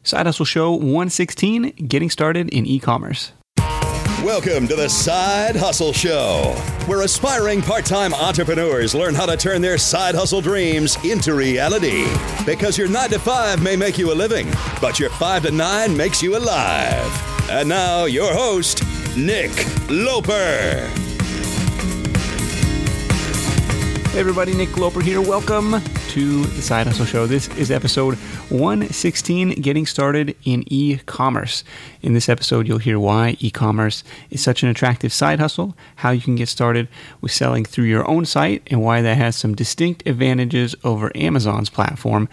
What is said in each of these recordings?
Side Hustle Show 116, getting started in e-commerce. Welcome to the Side Hustle Show, where aspiring part-time entrepreneurs learn how to turn their side hustle dreams into reality. Because your 9 to 5 may make you a living, but your 5 to 9 makes you alive. And now, your host, Nick Loper. Hey everybody, Nick Loper here. Welcome to the Side Hustle Show. This is episode 116, getting started in e-commerce. In this episode, you'll hear why e-commerce is such an attractive side hustle, how you can get started with selling through your own site, and why that has some distinct advantages over Amazon's platform.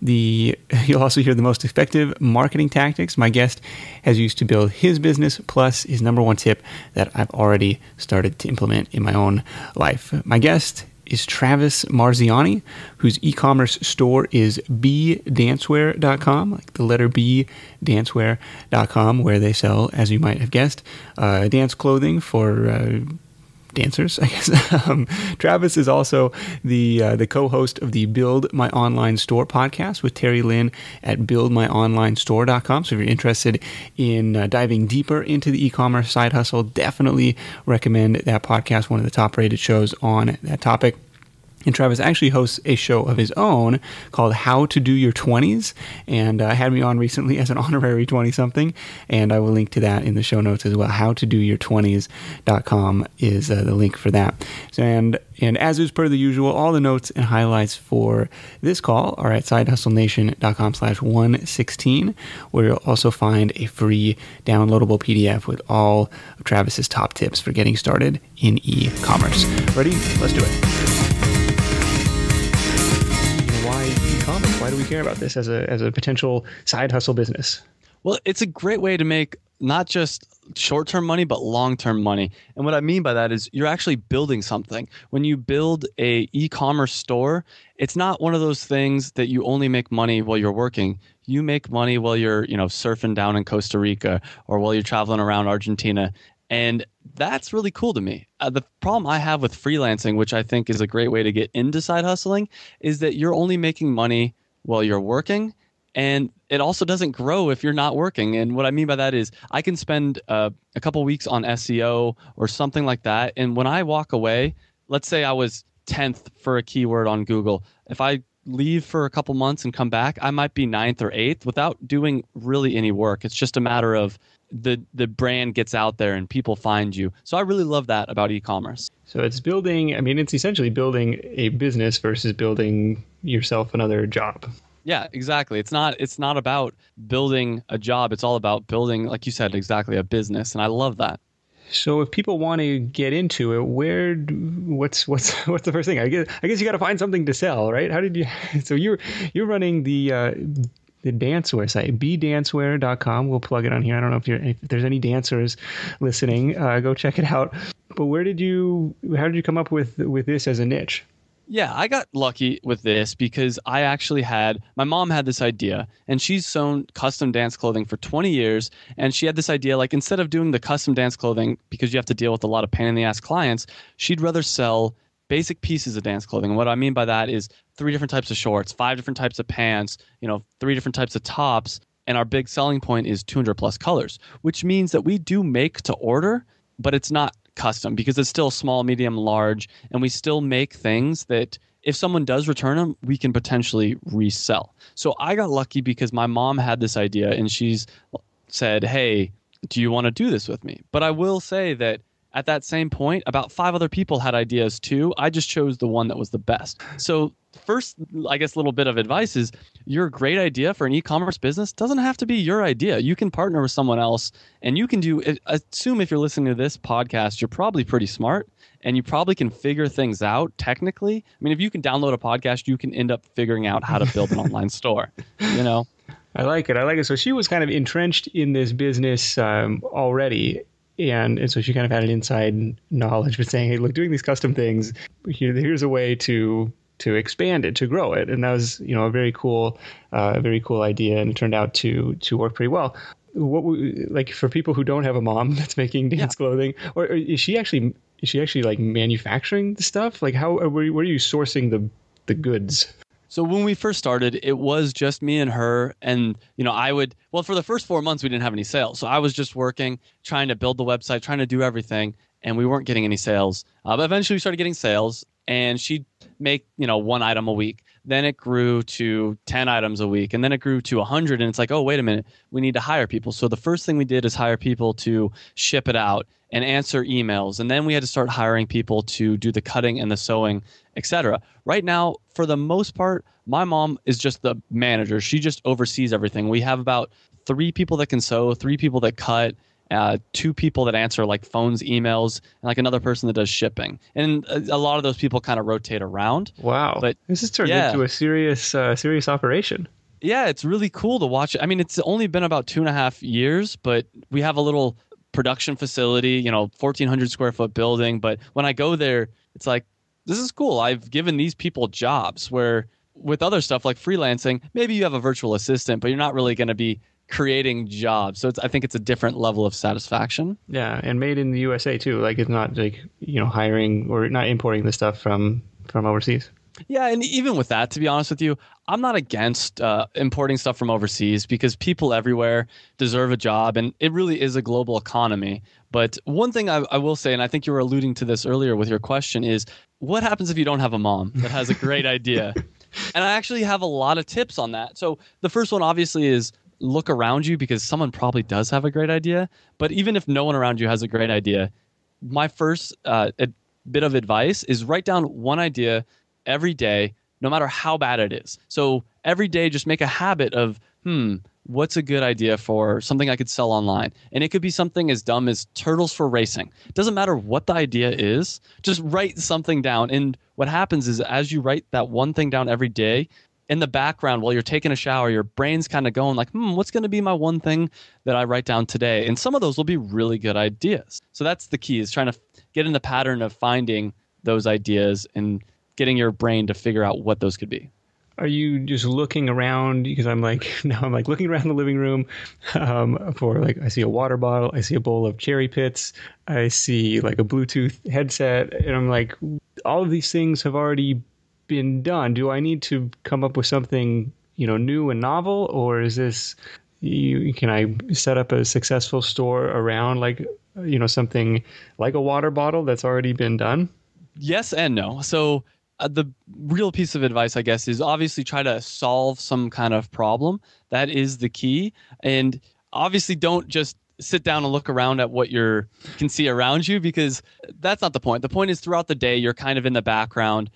You'll also hear the most effective marketing tactics my guest has used to build his business, plus his number one tip that I've already started to implement in my own life. My guest is Travis Marziani, whose e-commerce store is bdancewear.com, like the letter B, dancewear.com, where they sell, as you might have guessed, dance clothing for dancers, I guess. Travis is also the co-host of the Build My Online Store podcast with Terry Lin at buildmyonlinestore.com. So if you're interested in diving deeper into the e-commerce side hustle, definitely recommend that podcast, one of the top-rated shows on that topic. And Travis actually hosts a show of his own called How to Do Your 20s, and had me on recently as an honorary 20-something, and I will link to that in the show notes as well. howtodoyour20s.com is the link for that. And as is per the usual, all the notes and highlights for this call are at sidehustlenation.com/116, where you'll also find a free downloadable PDF with all of Travis's top tips for getting started in e-commerce. Ready? Let's do it. Why do we care about this as a potential side hustle business? Well, it's a great way to make not just short-term money, but long-term money. And what I mean by that is you're actually building something. When you build a e-commerce store, it's not one of those things that you only make money while you're working. You make money while you're, surfing down in Costa Rica or while you're traveling around Argentina. And that's really cool to me. The problem I have with freelancing, which I think is a great way to get into side hustling, is that you're only making money while you're working, and it also doesn't grow if you're not working. And what I mean by that is I can spend a couple weeks on SEO or something like that, and when I walk away, let's say I was 10th for a keyword on Google. If I leave for a couple months and come back, I might be 9th or 8th without doing really any work. It's just a matter of the brand gets out there and people find you. So I really love that about e-commerce. So it's it's essentially building a business versus building yourself another job. Yeah, exactly. It's not about building a job. It's all about building, like you said, exactly a business. And I love that. So if people want to get into it, what's the first thing? I guess you got to find something to sell, right? So you're running the dancewear site, bdancewear.com. We'll plug it on here. I don't know if there's any dancers listening. Go check it out. But how did you come up with this as a niche? Yeah, I got lucky with this because my mom had this idea, and she's sewn custom dance clothing for 20 years. And she had this idea, like, instead of doing the custom dance clothing, because you have to deal with a lot of pain in the ass clients, she'd rather sell basic pieces of dance clothing. And what I mean by that is 3 different types of shorts, 5 different types of pants, 3 different types of tops. And our big selling point is 200 plus colors, which means that we do make to order, but it's not custom because it's still small, medium, large. And we still make things that if someone does return them, we can potentially resell. So I got lucky because my mom had this idea and she's said, hey, do you want to do this with me? But I will say that at that same point, about 5 other people had ideas too. I just chose the one that was the best. So first, I guess, little bit of advice is your great idea for an e-commerce business doesn't have to be your idea. You can partner with someone else, and you can assume if you're listening to this podcast, you're probably pretty smart and you probably can figure things out technically. I mean, if you can download a podcast, you can end up figuring out how to build an online store, I like it. So she was kind of entrenched in this business already. And so she kind of had an inside knowledge, but saying, hey, look, doing these custom things, here's a way to expand it, to grow it. And that was, a very cool idea. And it turned out to work pretty well. Like for people who don't have a mom that's making dance clothing, or is she actually like manufacturing the stuff? Like where are you sourcing the goods? So when we first started, it was just me and her. And, for the first 4 months, we didn't have any sales. So I was just working, trying to build the website, trying to do everything. And we weren't getting any sales. But eventually we started getting sales, and she'd make, 1 item a week. Then it grew to 10 items a week, and then it grew to 100. And it's like, oh, wait a minute, we need to hire people. So the first thing we did is hire people to ship it out and answer emails. And then we had to start hiring people to do the cutting and the sewing, etc. Right now, for the most part, my mom is just the manager. She just oversees everything. We have about 3 people that can sew, 3 people that cut, 2 people that answer like phones, emails, and like another person that does shipping. And a lot of those people kind of rotate around. Wow. But this has turned into a serious operation. Yeah, it's really cool to watch. I mean, it's only been about 2.5 years, but we have a little production facility, 1,400 square foot building. But when I go there, it's like, this is cool. I've given these people jobs, where with other stuff like freelancing, maybe you have a virtual assistant, but you're not really going to be creating jobs. So I think it's a different level of satisfaction. Yeah, and made in the USA too. Like, it's not like, hiring or not importing the stuff from overseas. Yeah, and even with that, to be honest with you, I'm not against importing stuff from overseas, because people everywhere deserve a job, and it really is a global economy. But one thing I will say, and I think you were alluding to this earlier with your question, is what happens if you don't have a mom that has a great idea? And I actually have a lot of tips on that. So the first one obviously is look around you, because someone probably does have a great idea. But even if no one around you has a great idea, my first bit of advice is write down one idea every day, no matter how bad it is. So every day, just make a habit of, what's a good idea for something I could sell online? And it could be something as dumb as turtles for racing. It doesn't matter what the idea is, just write something down. And what happens is, as you write that one thing down every day, in the background while you're taking a shower, your brain's kind of going like, what's going to be my one thing that I write down today? And some of those will be really good ideas. So that's the key, is trying to get in the pattern of finding those ideas and getting your brain to figure out what those could be. Are you just looking around? Because I'm looking around the living room for like, I see a water bottle, I see a bowl of cherry pits, I see like a Bluetooth headset, and I'm like, all of these things have already been done. Do I need to come up with something, new and novel, or is this, can I set up a successful store around like, something like a water bottle that's already been done? Yes and no. So the real piece of advice, I guess, is obviously try to solve some kind of problem. That is the key. And obviously don't just sit down and look around at what you can see around you, because that's not the point. The point is, throughout the day, you're kind of in the background,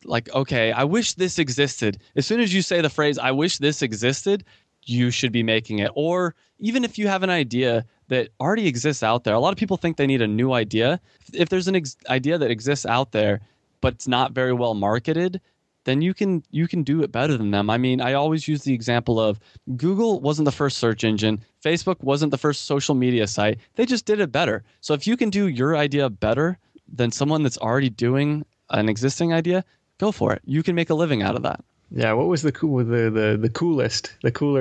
like, okay, I wish this existed. As soon as you say the phrase, I wish this existed, you should be making it. Or even if you have an idea that already exists out there, a lot of people think they need a new idea. If there's an idea that exists out there, but it's not very well marketed, then you can do it better than them. I mean, I always use the example of Google wasn't the first search engine. Facebook wasn't the first social media site. They just did it better. So if you can do your idea better than someone that's already doing an existing idea, go for it. You can make a living out of that. Yeah, what was the cooler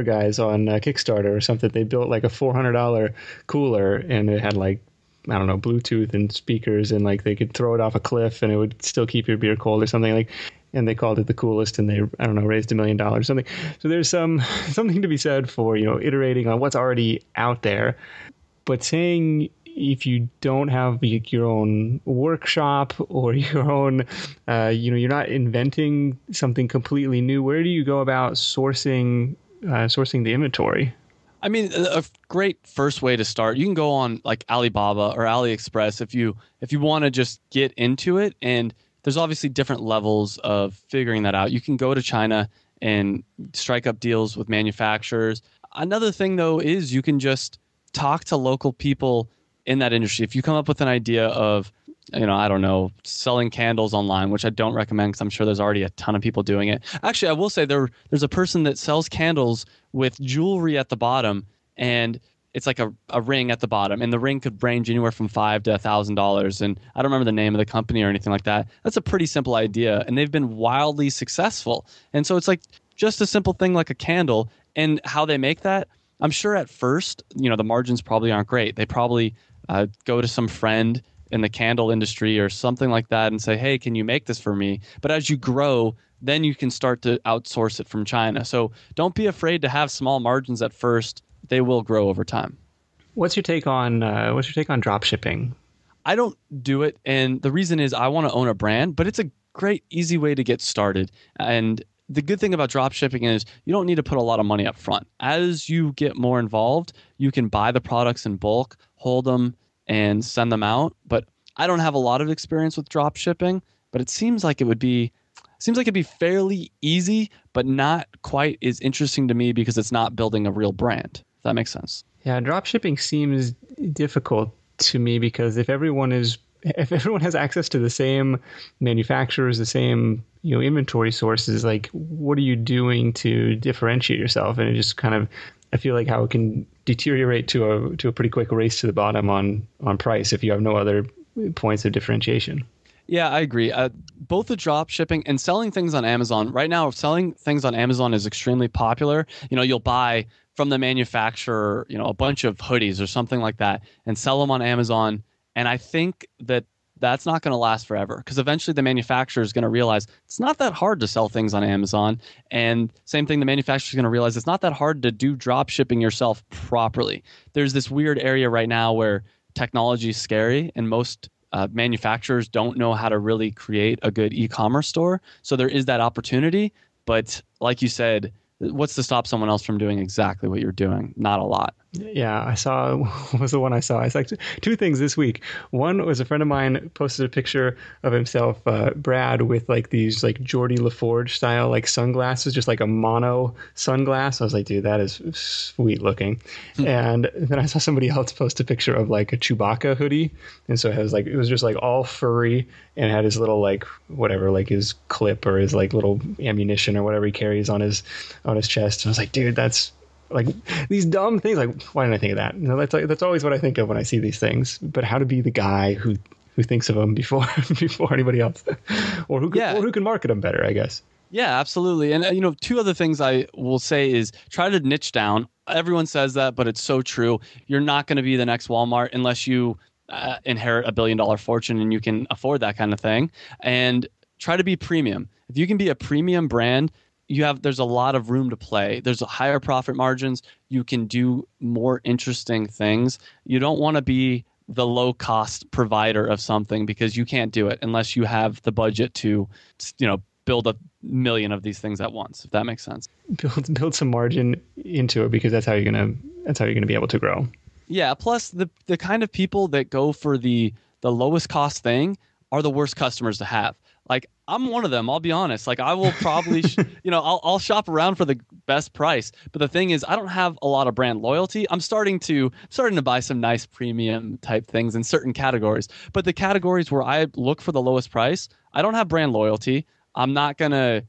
guys on Kickstarter or something? They built like a $400 cooler, and it had like, I don't know, Bluetooth and speakers, and like they could throw it off a cliff and it would still keep your beer cold or something like. And they called it the coolest, and they, I don't know, raised $1 million or something. So there's something to be said for, iterating on what's already out there, but saying, if you don't have your own workshop or your own, you're not inventing something completely new, where do you go about sourcing the inventory? I mean, a great first way to start, you can go on like Alibaba or AliExpress if you want to just get into it. And there's obviously different levels of figuring that out. You can go to China and strike up deals with manufacturers. Another thing, though, is you can just talk to local people in that industry. If you come up with an idea of, I don't know, selling candles online, which I don't recommend because I'm sure there's already a ton of people doing it. Actually, I will say there's a person that sells candles with jewelry at the bottom, and it's like a ring at the bottom, and the ring could range anywhere from $5 to $1,000. And I don't remember the name of the company or anything like that. That's a pretty simple idea, and they've been wildly successful. And so it's like just a simple thing like a candle, and how they make that. I'm sure at first, the margins probably aren't great. They probably go to some friend in the candle industry or something like that and say, hey, can you make this for me? But as you grow, then you can start to outsource it from China. So don't be afraid to have small margins at first. They will grow over time. What's your take on drop shipping? I don't do it, and the reason is I want to own a brand, but it's a great, easy way to get started. And the good thing about drop shipping is you don't need to put a lot of money up front. As you get more involved, you can buy the products in bulk, hold them, and send them out. But I don't have a lot of experience with drop shipping, but it seems like it'd be fairly easy, but not quite as interesting to me because it's not building a real brand. If that makes sense. Yeah, drop shipping seems difficult to me because if everyone has access to the same manufacturers, the same inventory sources, like what are you doing to differentiate yourself? And it just kind of, I feel like how it can deteriorate to a pretty quick race to the bottom on price if you have no other points of differentiation. Yeah, I agree. Both the drop shipping and selling things on Amazon. Right now, selling things on Amazon is extremely popular. You'll buy from the manufacturer, a bunch of hoodies or something like that and sell them on Amazon. And I think that that's not going to last forever because eventually the manufacturer is going to realize it's not that hard to sell things on Amazon. And same thing, the manufacturer is going to realize it's not that hard to do drop shipping yourself properly. There's this weird area right now where technology is scary and most manufacturers don't know how to really create a good e-commerce store. So there is that opportunity. But like you said, what's to stop someone else from doing exactly what you're doing? Not a lot. Yeah, what was the one I saw? I saw two things this week. One was a friend of mine posted a picture of himself, Brad, with like these like Geordie LaForge style like sunglasses, just like a mono sunglass. I was like, dude, that is sweet looking. And then I saw somebody else post a picture of like a Chewbacca hoodie, and so it was just like all furry and had his little like whatever, like his clip or his like little ammunition or whatever he carries on his chest. And I was like, dude, that's like these dumb things. Like, why didn't I think of that? That's always what I think of when I see these things. But how to be the guy who thinks of them before anybody else, or who can market them better, I guess. Yeah, absolutely. And two other things I will say is try to niche down. Everyone says that, but it's so true. You're not going to be the next Walmart unless you inherit $1 billion fortune and you can afford that kind of thing. And try to be premium. If you can be a premium brand, there's a lot of room to play. There's a higher profit margins. You can do more interesting things. You don't want to be the low cost provider of something because you can't do it unless you have the budget to, build 1 million of these things at once, if that makes sense. Build some margin into it because that's how you're gonna be able to grow. Yeah. Plus the kind of people that go for the lowest cost thing are the worst customers to have. Like I'm one of them. I'll be honest. Like I will probably, I'll shop around for the best price. But the thing is, I don't have a lot of brand loyalty. I'm starting to buy some nice premium type things in certain categories. But the categories where I look for the lowest price, I don't have brand loyalty. I'm not gonna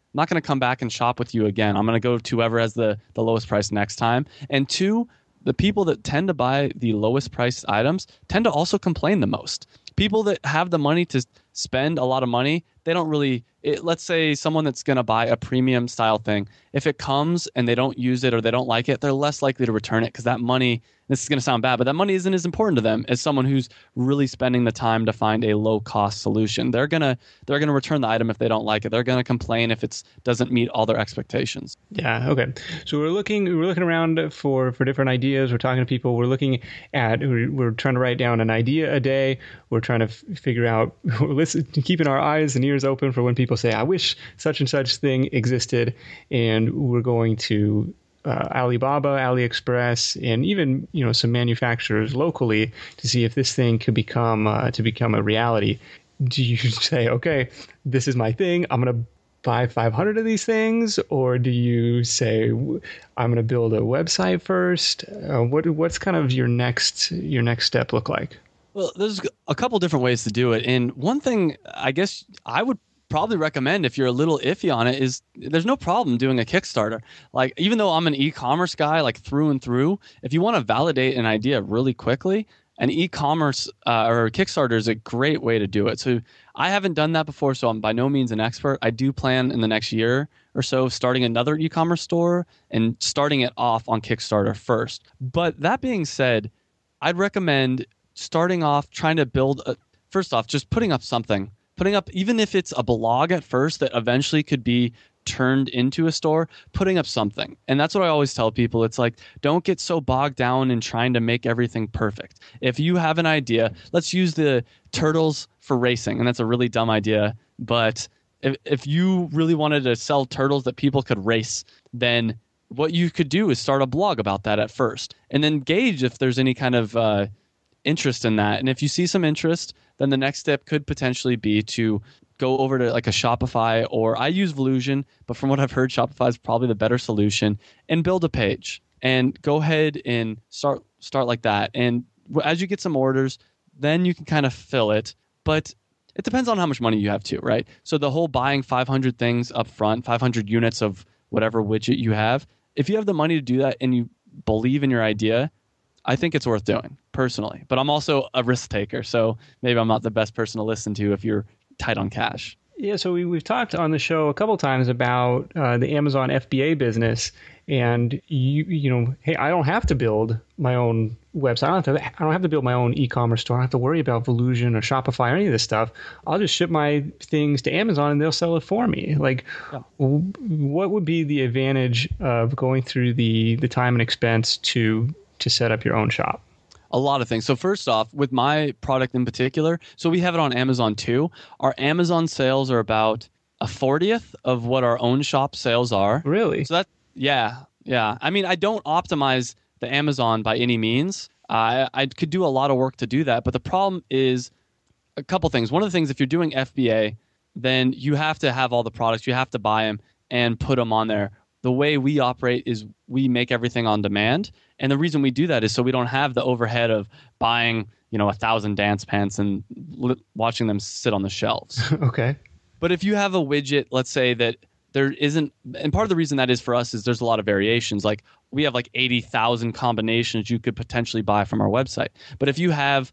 come back and shop with you again. I'm gonna go to whoever has the lowest price next time. And two, the people that tend to buy the lowest priced items tend to also complain the most. People that have the money to spend a lot of money, they don't really, let's say someone that's going to buy a premium style thing, if it comes and they don't use it or they don't like it, they're less likely to return it because that money, this is going to sound bad, but that money isn't as important to them as someone who's really spending the time to find a low cost solution. They're going to return the item if they don't like it. They're going to complain if it doesn't meet all their expectations. Yeah. Okay. So we're looking around for different ideas. We're talking to people. We're trying to write down an idea a day. We're trying to figure out, keeping our eyes and ears open for when people say, I wish such and such thing existed. And we're going to Alibaba, AliExpress, and even some manufacturers locally to see if this thing could become a reality. Do you say, okay, this is my thing, I'm going to buy 500 of these things, or do you say I'm going to build a website first? What's kind of your next step look like? Well, there's a couple different ways to do it, and one thing I guess I would probably recommend if you're a little iffy on it is there's no problem doing a Kickstarter. Like, even though I'm an e-commerce guy, like through and through, if you want to validate an idea really quickly, an e-commerce or Kickstarter is a great way to do it. So I haven't done that before, so I'm by no means an expert. I do plan in the next year or so starting another e-commerce store and starting it off on Kickstarter first. But that being said, I'd recommend starting off trying to build first off, just putting up something, even if it's a blog at first that eventually could be turned into a store, putting up something. And that's what I always tell people. It's like, don't get so bogged down in trying to make everything perfect. If you have an idea, let's use the turtles for racing. And that's a really dumb idea. But if you really wanted to sell turtles that people could race, then what you could do is start a blog about that at first and then gauge if there's any kind of interest in that. And if you see some interest, then the next step could potentially be to go over to like a Shopify, or I use Volusion, but from what I've heard, Shopify is probably the better solution, and build a page and go ahead and start like that. And as you get some orders, then you can kind of fill it, but it depends on how much money you have too, right? So the whole buying 500 things up front, 500 units of whatever widget you have, if you have the money to do that and you believe in your idea, I think it's worth doing personally. But I'm also a risk taker, so maybe I'm not the best person to listen to if you're tight on cash. Yeah, so we've talked on the show a couple times about the Amazon FBA business, and you know, hey, I don't have to build my own website. I don't have to build my own e-commerce store. I don't have to worry about Volusion or Shopify or any of this stuff. I'll just ship my things to Amazon and they'll sell it for me. Like, what would be the advantage of going through the time and expense to set up your own shop? A lot of things. So first off, with my product in particular, so we have it on Amazon too. Our Amazon sales are about a 40th of what our own shop sales are. Really? So that, yeah. I mean, I don't optimize the Amazon by any means. I could do a lot of work to do that, but the problem is a couple things. One of the things, if you're doing FBA, then you have to have all the products. You have to buy them and put them on there. The way we operate is we make everything on demand. And the reason we do that is so we don't have the overhead of buying, 1,000 dance pants and watching them sit on the shelves. Okay. But if you have a widget, let's say that there isn't, and part of the reason that is for us is there's a lot of variations. Like we have like 80,000 combinations you could potentially buy from our website. But if you have,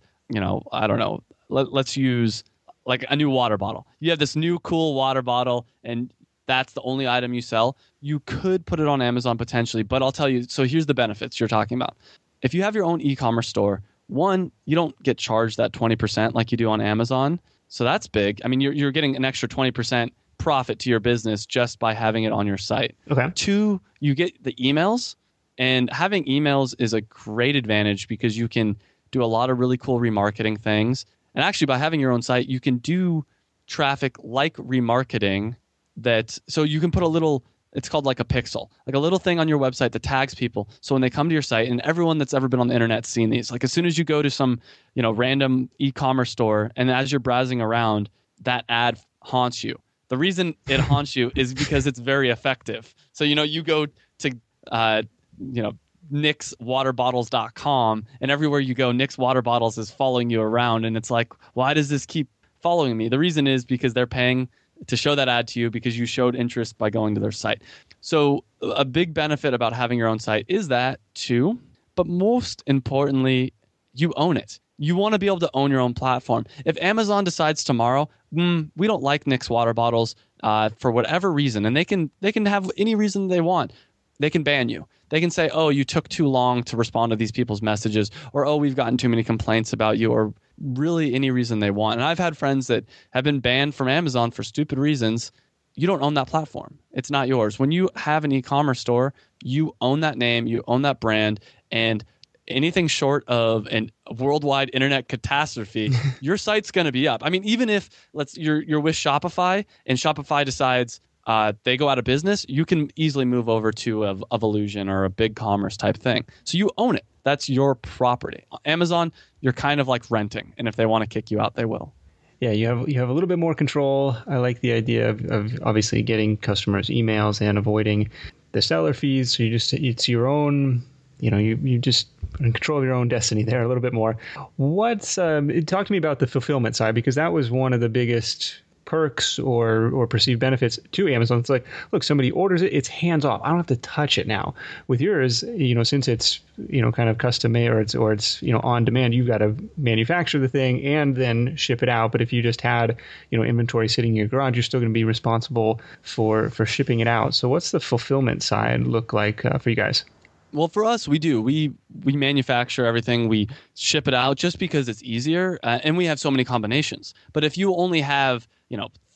I don't know, let's use like a new water bottle. You have this new cool water bottle and that's the only item you sell, you could put it on Amazon potentially. But I'll tell you, so here's the benefits you're talking about. If you have your own e-commerce store, one, you don't get charged that 20% like you do on Amazon. So that's big. I mean, you're getting an extra 20% profit to your business just by having it on your site. Okay. Two, you get the emails. And having emails is a great advantage because you can do a lot of really cool remarketing things. And actually, by having your own site, you can do traffic like remarketing. So you can put a little, it's called like a pixel, like a little thing on your website that tags people. So when they come to your site, and everyone that's ever been on the internet's seen these, like as soon as you go to some, random e-commerce store, and as you're browsing around, that ad haunts you. The reason it haunts you is because it's very effective. So, you go to, nixwaterbottles.com, and everywhere you go, Nix Water Bottles is following you around. And it's like, why does this keep following me? The reason is because they're paying to show that ad to you because you showed interest by going to their site. So a big benefit about having your own site is that too. But most importantly, you own it. You want to be able to own your own platform. If Amazon decides tomorrow, we don't like Nix water bottles for whatever reason, and they can have any reason they want, they can ban you. They can say, oh, you took too long to respond to these people's messages, or oh, we've gotten too many complaints about you, or really any reason they want. And I've had friends that have been banned from Amazon for stupid reasons. You don't own that platform. It's not yours. When you have an e-commerce store, you own that name, you own that brand, and anything short of a worldwide internet catastrophe, your site's going to be up. I mean, even if you're with Shopify and Shopify decides they go out of business, you can easily move over to a Volusion or a BigCommerce type thing. So you own it. That's your property. Amazon, you're kind of like renting, and if they want to kick you out, they will. Yeah, you have a little bit more control. I like the idea of obviously getting customers' emails and avoiding the seller fees. So it's your own. You just in control of your own destiny there a little bit more. Talk to me about the fulfillment side, because that was one of the biggest perks or perceived benefits to Amazon. It's like, look, somebody orders it, it's hands off. I don't have to touch it now. With yours, since it's kind of custom made or it's on demand, you've got to manufacture the thing and then ship it out. But if you just had inventory sitting in your garage, you're still going to be responsible for shipping it out. So what's the fulfillment side look like for you guys? Well, for us, we do. We manufacture everything. We ship it out just because it's easier, and we have so many combinations. But if you only have,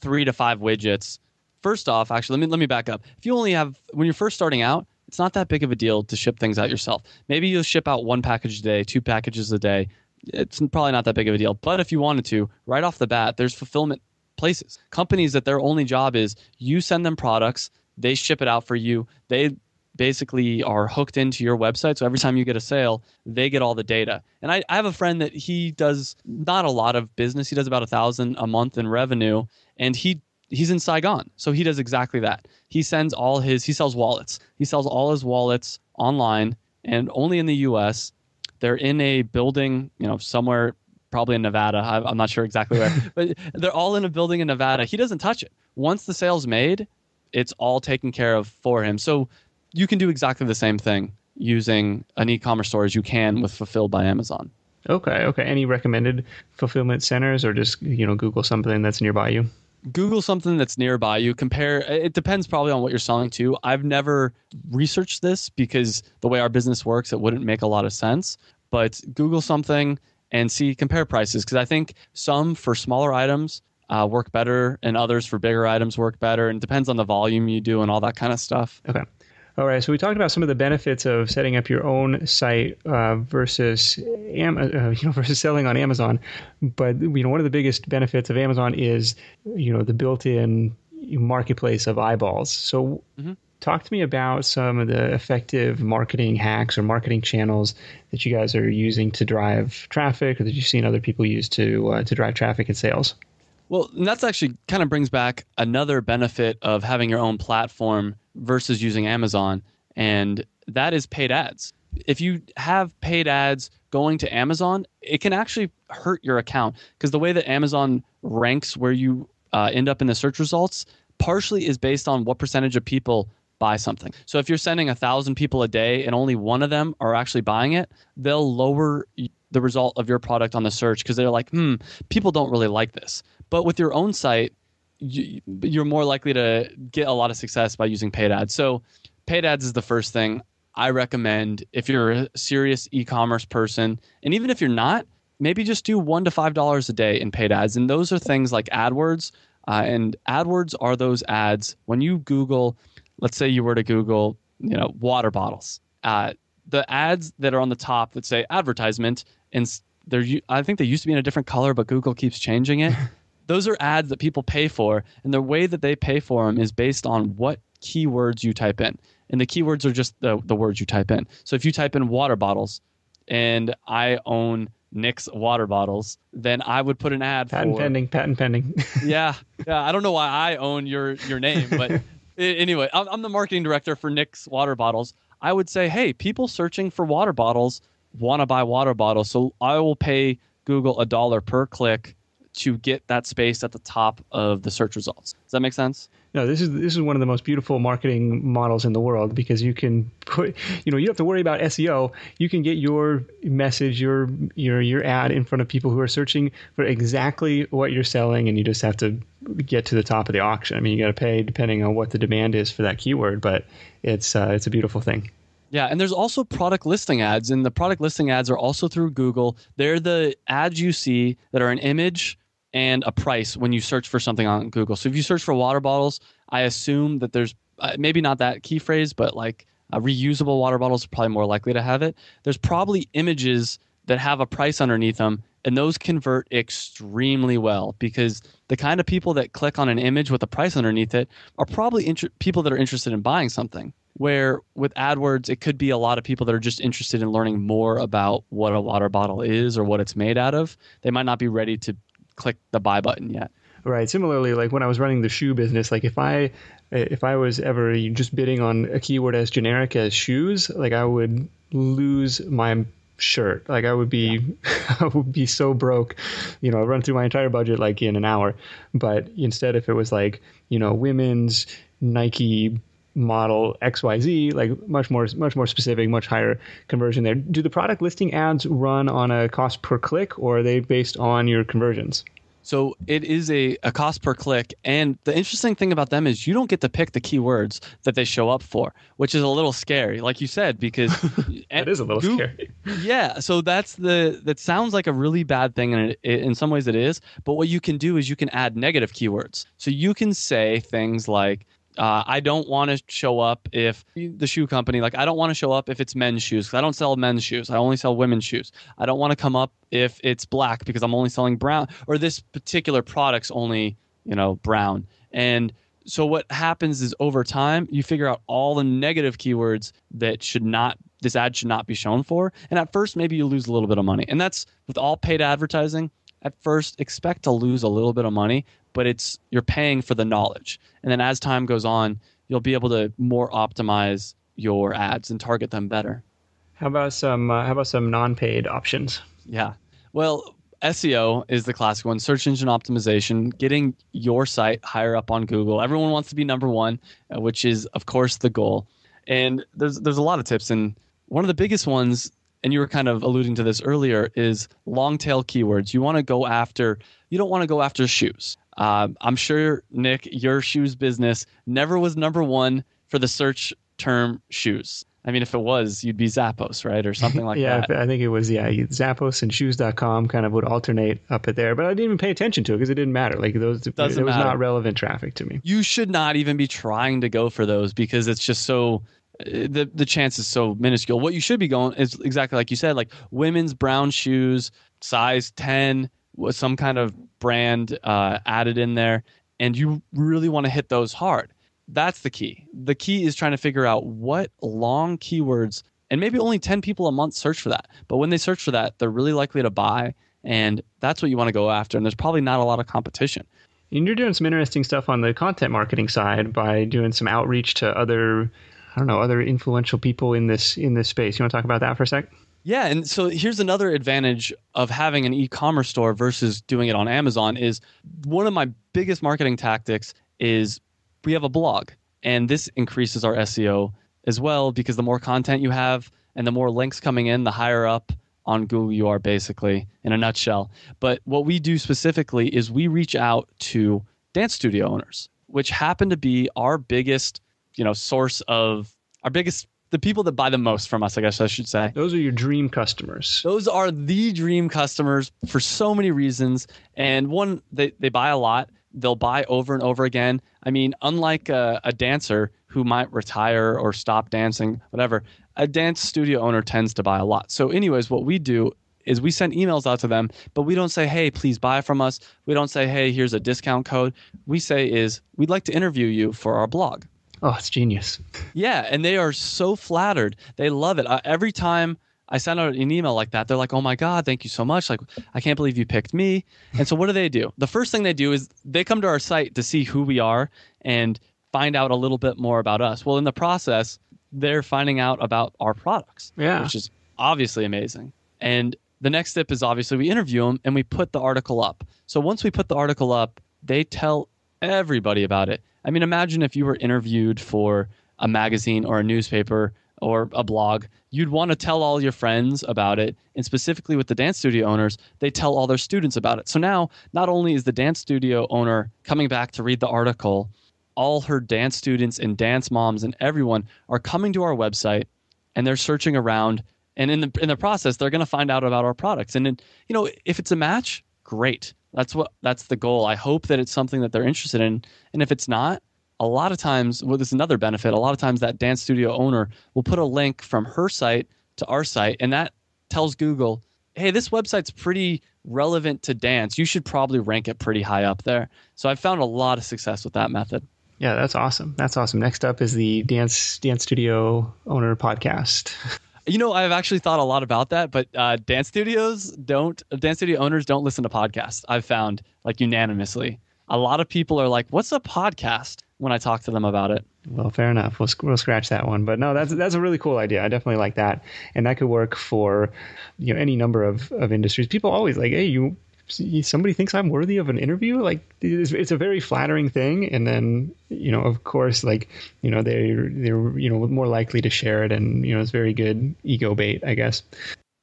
3 to 5 widgets, first off, actually, let me back up. If you only have, when you're first starting out, it's not that big of a deal to ship things out yourself. Maybe you'll ship out 1 package a day, 2 packages a day. It's probably not that big of a deal. But if you wanted to, right off the bat, there's fulfillment places, companies that their only job is you send them products, they ship it out for you. They basically are hooked into your website. So every time you get a sale, they get all the data. And I have a friend that he does not a lot of business. He does about $1,000 a month in revenue. And he's in Saigon. So he does exactly that. He sells wallets. He sells all his wallets online and only in the US. They're in a building, somewhere probably in Nevada. I'm not sure exactly where, but they're all in a building in Nevada. He doesn't touch it. Once the sale's made, it's all taken care of for him. So you can do exactly the same thing using an e-commerce store as you can with Fulfilled by Amazon. Okay. Any recommended fulfillment centers, or just, Google something that's nearby you? Google something that's nearby you. It depends probably on what you're selling to. I've never researched this because the way our business works, it wouldn't make a lot of sense. But Google something and compare prices, because I think some for smaller items work better and others for bigger items work better. And it depends on the volume you do and all that kind of stuff. Okay. All right, so we talked about some of the benefits of setting up your own site versus selling on Amazon. But one of the biggest benefits of Amazon is the built-in marketplace of eyeballs. So talk to me about some of the effective marketing hacks or marketing channels that you guys are using to drive traffic, or that you've seen other people use to drive traffic and sales. Well, and that's actually kind of brings back another benefit of having your own platform versus using Amazon, and that is paid ads. If you have paid ads going to Amazon, it can actually hurt your account, because the way that Amazon ranks where you end up in the search results partially is based on what percentage of people buy something. So if you're sending 1,000 people a day and only one of them are actually buying it, they'll lower the result of your product on the search, because they're like, people don't really like this. But with your own site, you're more likely to get a lot of success by using paid ads. So paid ads is the first thing I recommend if you're a serious e-commerce person. And even if you're not, maybe just do $1 to $5 a day in paid ads. And those are things like AdWords. And AdWords are those ads when you Google, let's say you were to Google, water bottles. The ads that are on the top that say advertisement, and I think they used to be in a different color, but Google keeps changing it. Those are ads that people pay for, and the way that they pay for them is based on what keywords you type in. And the keywords are just the words you type in. So if you type in water bottles, and I own Nick's water bottles, then I would put an ad patent pending. Yeah. I don't know why I own your name, but anyway, I'm the marketing director for Nick's water bottles. I would say, hey, people searching for water bottles want to buy water bottles, so I will pay Google $1 per click to get that space at the top of the search results. Does that make sense? No, this is one of the most beautiful marketing models in the world, because you can put, you don't have to worry about SEO. You can get your message, your ad in front of people who are searching for exactly what you're selling, and you just have to get to the top of the auction. I mean, you got to pay depending on what the demand is for that keyword, but it's a beautiful thing. Yeah, and there's also product listing ads, and the product listing ads are also through Google. They're the ads you see that are an image and a price when you search for something on Google. So if you search for water bottles, I assume that there's maybe not that key phrase, but like reusable water bottles are probably more likely to have it. There's probably images that have a price underneath them, and those convert extremely well, because the kind of people that click on an image with a price underneath it are probably people that are interested in buying something. Where with AdWords, it could be a lot of people that are just interested in learning more about what a water bottle is or what it's made out of. They might not be ready to click the buy button yet. Right. Similarly, like when I was running the shoe business, like if I was ever just bidding on a keyword as generic as shoes, like I would lose my shirt. Like I would be so broke, I'd run through my entire budget like in an hour. But instead, if it was like, women's Nike model XYZ, like much more specific, much higher conversion there. Do the product listing ads run on a cost per click, or are they based on your conversions? So it is a cost per click. And the interesting thing about them is you don't get to pick the keywords that they show up for, which is a little scary, like you said, because that is a little scary. Yeah. So that sounds like a really bad thing. And in some ways it is. But what you can do is you can add negative keywords. So you can say things like, I don't want to show up if the shoe company, like I don't want to show up if it's men's shoes because I don't sell men's shoes. I only sell women's shoes. I don't want to come up if it's black because I'm only selling brown, or this particular product's only, brown. And so what happens is over time, you figure out all the negative keywords that this ad should not be shown for. And at first, maybe you lose a little bit of money. And that's with all paid advertising. At first, expect to lose a little bit of money, but you're paying for the knowledge. And then as time goes on, you'll be able to more optimize your ads and target them better. How about some non-paid options? Yeah. Well, SEO is the classic one. Search engine optimization, getting your site higher up on Google. Everyone wants to be number one, which is, of course, the goal. And there's a lot of tips. And one of the biggest ones, and you were kind of alluding to this earlier, is long tail keywords. You don't want to go after shoes. I'm sure, Nick, your shoes business never was number one for the search term shoes. I mean, if it was, you'd be Zappos, right? Or something like that. Yeah, I think it was, Zappos and shoes.com kind of would alternate up at there. But I didn't even pay attention to it because it didn't matter. Like it was not relevant traffic to me. You should not even be trying to go for those because it's just so... The chance is so minuscule. What you should be going is exactly like you said, like women's brown shoes, size 10, with some kind of brand added in there. And you really want to hit those hard. That's the key. The key is trying to figure out what long keywords, and maybe only 10 people a month search for that. But when they search for that, they're really likely to buy. And that's what you want to go after. And there's probably not a lot of competition. And you're doing some interesting stuff on the content marketing side by doing some outreach to other influential people in this space. You want to talk about that for a sec? Yeah, and so here's another advantage of having an e-commerce store versus doing it on Amazon is one of my biggest marketing tactics is we have a blog, and this increases our SEO as well because the more content you have and the more links coming in, the higher up on Google you are, basically, in a nutshell. But what we do specifically is we reach out to dance studio owners, which happen to be our biggest source of the people that buy the most from us, I guess I should say. Those are your dream customers. Those are the dream customers for so many reasons. And one, they buy a lot. They'll buy over and over again. I mean, unlike a dancer who might retire or stop dancing, whatever, a dance studio owner tends to buy a lot. So anyways, what we do is we send emails out to them, but we don't say, hey, please buy from us. We don't say, hey, here's a discount code. We say is, we'd like to interview you for our blog. Oh, it's genius. Yeah, and they are so flattered. They love it. Every time I send out an email like that, they're like, oh my God, thank you so much. Like, I can't believe you picked me. And so what do? The first thing they do is they come to our site to see who we are and find out a little bit more about us. Well, in the process, they're finding out about our products, which is obviously amazing. And the next step is obviously we interview them and we put the article up. So once we put the article up, they tell everybody about it. I mean, imagine if you were interviewed for a magazine or a newspaper or a blog, you'd want to tell all your friends about it. And specifically with the dance studio owners, they tell all their students about it. So now, not only is the dance studio owner coming back to read the article, all her dance students and dance moms and everyone are coming to our website and they're searching around. And in the process, they're going to find out about our products. And then, if it's a match, great. That's the goal. I hope that it's something that they're interested in. And if it's not, a lot of times, there's another benefit. A lot of times that dance studio owner will put a link from her site to our site, and that tells Google, hey, this website's pretty relevant to dance. You should probably rank it pretty high up there. So I've found a lot of success with that method. Yeah, that's awesome. That's awesome. Next up is the Dance Studio Owner Podcast. I've actually thought a lot about that, but dance studio owners don't listen to podcasts. I've found, like, unanimously. A lot of people are like, what's a podcast, when I talk to them about it? Well, fair enough. We'll scratch that one. But no, that's a really cool idea. I definitely like that. And that could work for any number of industries. People always like, hey, somebody thinks I'm worthy of an interview. Like, it's a very flattering thing. And then, of course, like, they're more likely to share it. And, it's very good ego bait, I guess.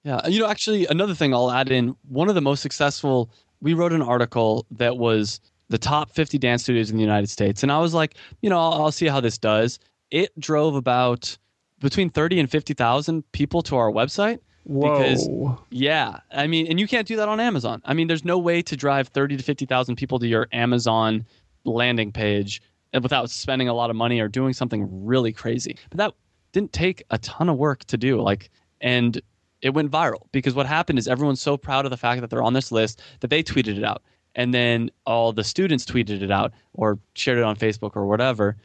Yeah. Actually, another thing I'll add in, one of the most successful we wrote an article that was the top 50 dance studios in the United States. And I was like, I'll see how this does. It drove about between 30 and 50,000 people to our website. Whoa. Because, yeah, I mean, and you can't do that on Amazon. I mean, there's no way to drive 30 to 50,000 people to your Amazon landing page without spending a lot of money or doing something really crazy. But that didn't take a ton of work to do. And it went viral because what happened is everyone's so proud of the fact that they're on this list that they tweeted it out. And then all the students tweeted it out or shared it on Facebook or whatever.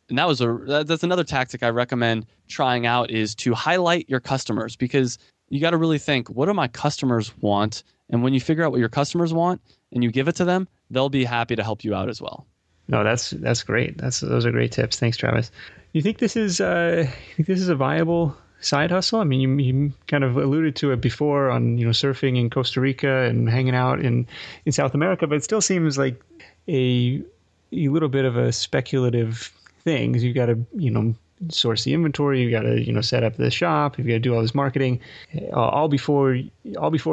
And that's another tactic I recommend trying out, is to highlight your customers, because you got to really think, what do my customers want? And when you figure out what your customers want and you give it to them, they'll be happy to help you out as well. No, that's great. Those are great tips. Thanks, Travis. You think this is a viable side hustle? I mean, you kind of alluded to it before on surfing in Costa Rica and hanging out in South America, but it still seems like a little bit of a speculative thing. You got to source the inventory, you got to set up the shop, you got to do all this marketing, all before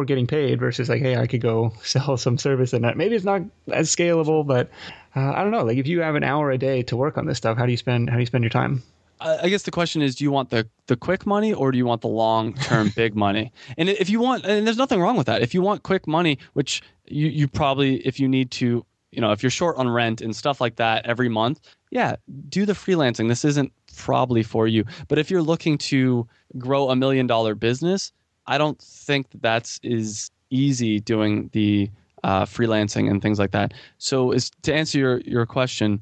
getting paid, versus like, hey, I could go sell some service, and maybe it's not as scalable, but I don't know. Like, if you have an hour a day to work on this stuff, how do you spend your time? I guess the question is, do you want the quick money or do you want the long-term big money? And if you want, and there's nothing wrong with that. If you want quick money, which you probably, if you need to, if you're short on rent and stuff like that every month, yeah, do the freelancing. This isn't probably for you. But if you're looking to grow $1 million business, I don't think that's is easy doing the freelancing and things like that. So to answer your question,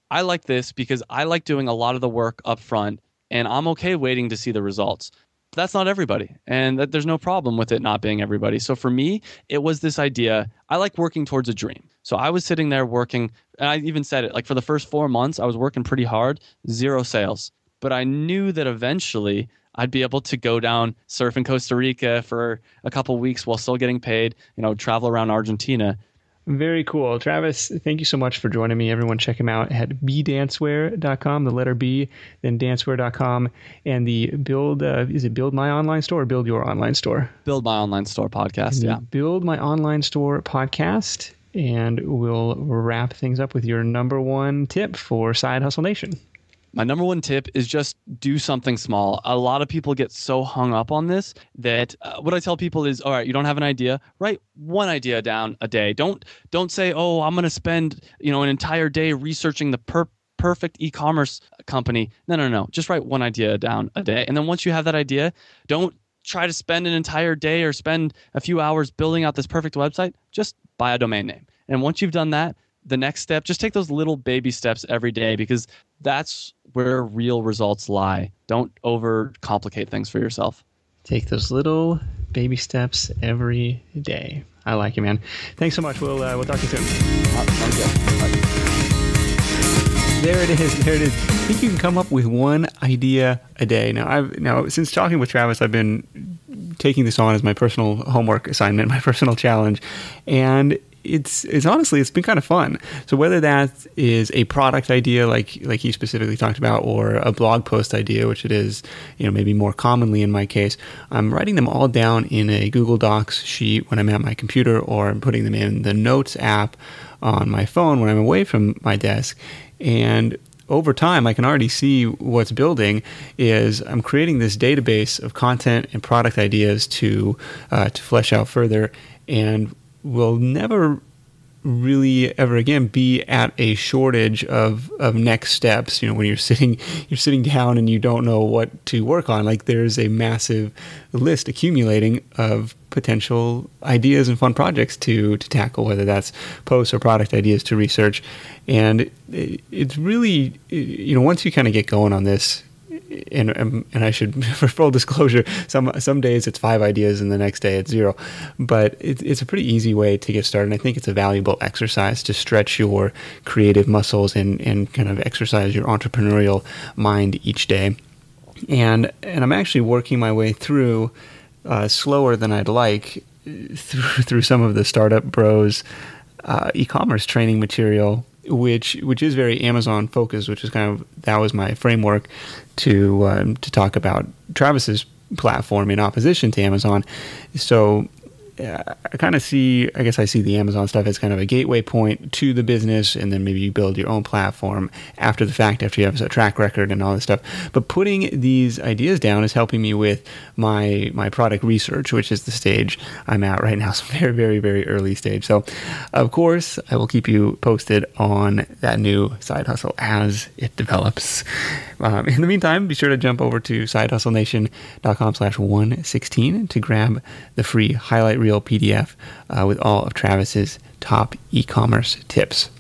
I like this because I like doing a lot of the work up front, and I'm okay waiting to see the results. But that's not everybody, and there's no problem with it not being everybody. So for me, it was this idea. I like working towards a dream. So I was sitting there working, and I even said it, like for the first 4 months, I was working pretty hard, 0 sales. But I knew that eventually I'd be able to go down, surf in Costa Rica for a couple weeks while still getting paid, travel around Argentina. Very cool. Travis, thank you so much for joining me. Everyone check him out at bdanceware.com, the letter B, then danceware.com, and the is it Build My Online Store or Build Your Online Store? Build My Online Store podcast, yeah. Build My Online Store podcast, and we'll wrap things up with your number one tip for Side Hustle Nation. My number one tip is just do something small. A lot of people get so hung up on this that what I tell people is, all right, you don't have an idea, write one idea down a day. Don't say, oh, I'm going to spend an entire day researching the perfect e-commerce company. No. Just write one idea down a day. And then once you have that idea, don't try to spend an entire day or spend a few hours building out this perfect website. Just buy a domain name. And once you've done that, the next step, just take those little baby steps every day, because that's where real results lie. Don't overcomplicate things for yourself. Take those little baby steps every day. I like you, man. Thanks so much. We'll talk to you soon. Sounds good. Bye. There it is. I think you can come up with one idea a day. Now, since talking with Travis, I've been taking this on as my personal homework assignment, my personal challenge, and it's honestly, it's been kind of fun. So whether that is a product idea like he specifically talked about, or a blog post idea, which it is, maybe more commonly in my case, I'm writing them all down in a Google Docs sheet when I'm at my computer, or I'm putting them in the Notes app on my phone when I'm away from my desk. And over time, I can already see what's building is I'm creating this database of content and product ideas to flesh out further, and will never really ever again be at a shortage of next steps. When you're sitting down and you don't know what to work on, like there's a massive list accumulating of potential ideas and fun projects to tackle, whether that's posts or product ideas to research. And it's really, once you kind of get going on this, and I should, for full disclosure, some days it's 5 ideas and the next day it's 0, but it's a pretty easy way to get started. And I think it's a valuable exercise to stretch your creative muscles and kind of exercise your entrepreneurial mind each day. And I'm actually working my way through slower than I'd like through some of the Startup Bros e-commerce training material, which is very Amazon focused, which is that was my framework to talk about Travis's platform in opposition to Amazon. So I kind of see, I guess I see the Amazon stuff as kind of a gateway point to the business, and then maybe you build your own platform after the fact, after you have a track record and all this stuff. But putting these ideas down is helping me with my product research, which is the stage I'm at right now. So very, very, very early stage. So of course, I will keep you posted on that new side hustle as it develops. In the meantime, be sure to jump over to sidehustlenation.com/116 to grab the free highlight reel PDF with all of Travis's top e-commerce tips.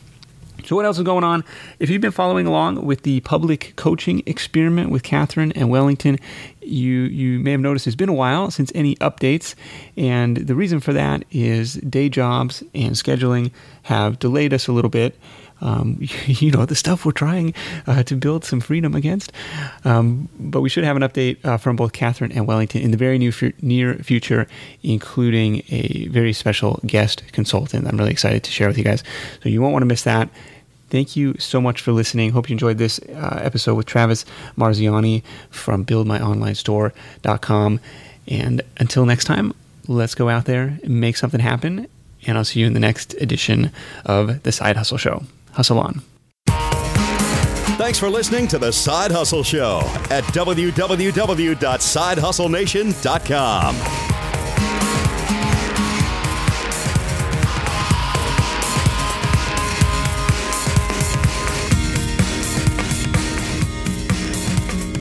So what else is going on? If you've been following along with the public coaching experiment with Catherine and Wellington, you may have noticed it's been a while since any updates. And the reason for that is day jobs and scheduling have delayed us a little bit. The stuff we're trying to build some freedom against. But we should have an update from both Catherine and Wellington in the very near future, including a very special guest consultant I'm really excited to share with you guys. So you won't want to miss that. Thank you so much for listening. Hope you enjoyed this episode with Travis Marziani from buildmyonlinestore.com. And until next time, let's go out there and make something happen. And I'll see you in the next edition of The Side Hustle Show. Hustle on. Thanks for listening to The Side Hustle Show at www.sidehustlenation.com.